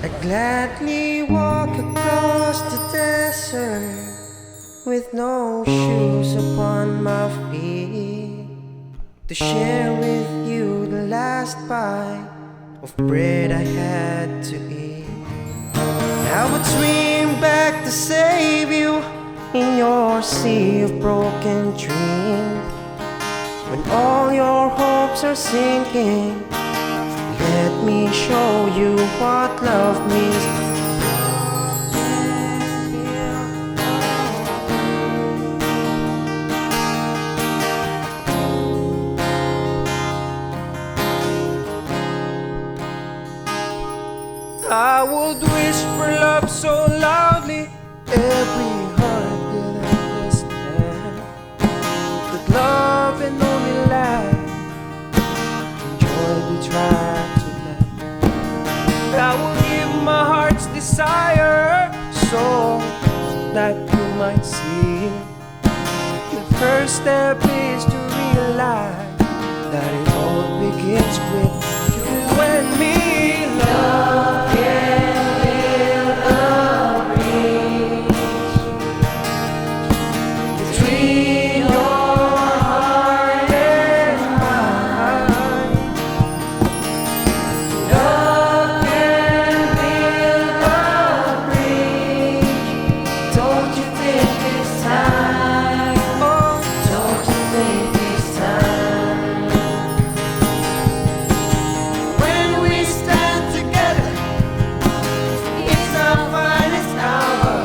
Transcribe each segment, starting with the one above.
I gladly walk across the desert with no shoes upon my feet to share with you the last bite of bread I had to eat. I would swim back to save you in your sea of broken dreams. When all your hopes are sinking, let me show you what love means. I would whisper love so loudly, every heart will understand that love and only life enjoy the try to land. I will give my heart's desire so that you might see. The first step is to realize that it all begins with you and me. Love can build a bridge between your heart and mine. Love can build a bridge. Don't you think it's time? Oh, don't you think it's time? When we stand together, it's our finest hour.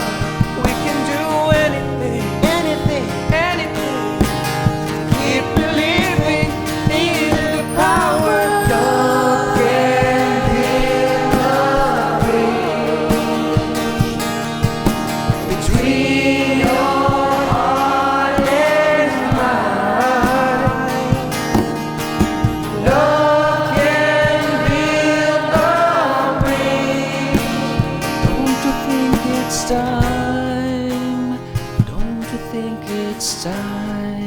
We can do anything, anything, anything. Keep believing in the power. Love can build a bridge between your heart and mine. Love can build a bridge. Don't you think it's time? Don't you think it's time?